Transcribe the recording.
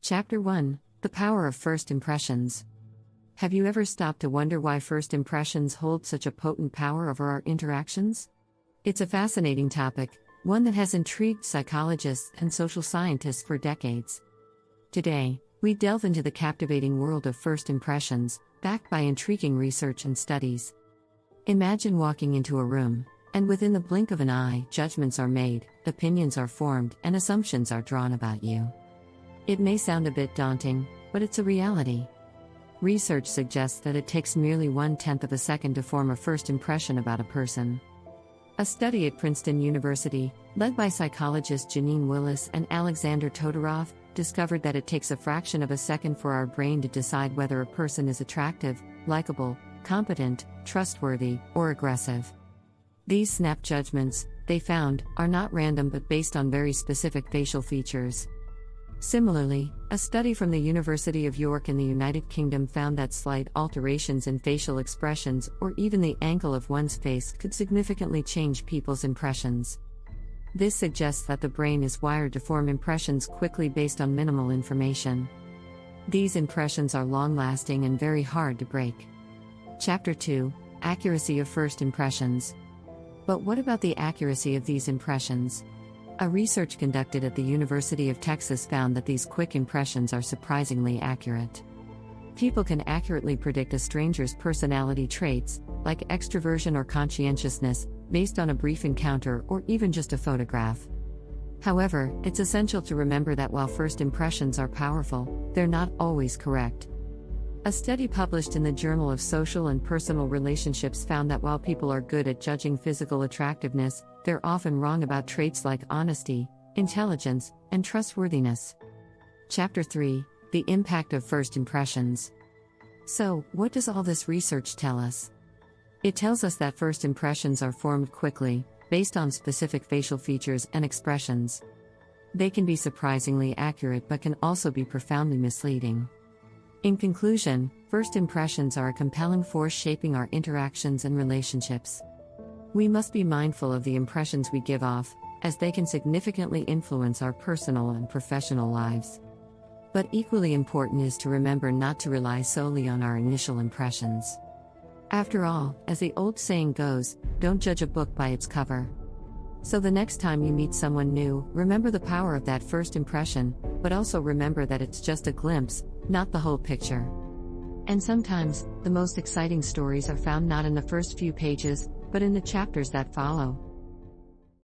Chapter 1: The Power of First Impressions. Have you ever stopped to wonder why first impressions hold such a potent power over our interactions? It's a fascinating topic, one that has intrigued psychologists and social scientists for decades. Today, we delve into the captivating world of first impressions, backed by intriguing research and studies. Imagine walking into a room, and within the blink of an eye, judgments are made, opinions are formed, and assumptions are drawn about you. It may sound a bit daunting, but it's a reality. Research suggests that it takes merely 1/10 of a second to form a first impression about a person. A study at Princeton University, led by psychologists Janine Willis and Alexander Todorov, discovered that it takes a fraction of a second for our brain to decide whether a person is attractive, likable, competent, trustworthy, or aggressive. These snap judgments, they found, are not random but based on very specific facial features. Similarly, a study from the University of York in the United Kingdom found that slight alterations in facial expressions or even the angle of one's face could significantly change people's impressions. This suggests that the brain is wired to form impressions quickly based on minimal information. These impressions are long-lasting and very hard to break. Chapter 2: Accuracy of First Impressions. But what about the accuracy of these impressions? A research conducted at the University of Texas found that these quick impressions are surprisingly accurate. People can accurately predict a stranger's personality traits, like extroversion or conscientiousness, based on a brief encounter or even just a photograph. However, it's essential to remember that while first impressions are powerful, they're not always correct. A study published in the Journal of Social and Personal Relationships found that while people are good at judging physical attractiveness, they're often wrong about traits like honesty, intelligence, and trustworthiness. Chapter 3: The Impact of First Impressions. So, what does all this research tell us? It tells us that first impressions are formed quickly, based on specific facial features and expressions. They can be surprisingly accurate but can also be profoundly misleading. In conclusion, first impressions are a compelling force shaping our interactions and relationships. We must be mindful of the impressions we give off, as they can significantly influence our personal and professional lives. But equally important is to remember not to rely solely on our initial impressions. After all, as the old saying goes, don't judge a book by its cover. So the next time you meet someone new, remember the power of that first impression, but also remember that it's just a glimpse, not the whole picture. And sometimes, the most exciting stories are found not in the first few pages, but in the chapters that follow.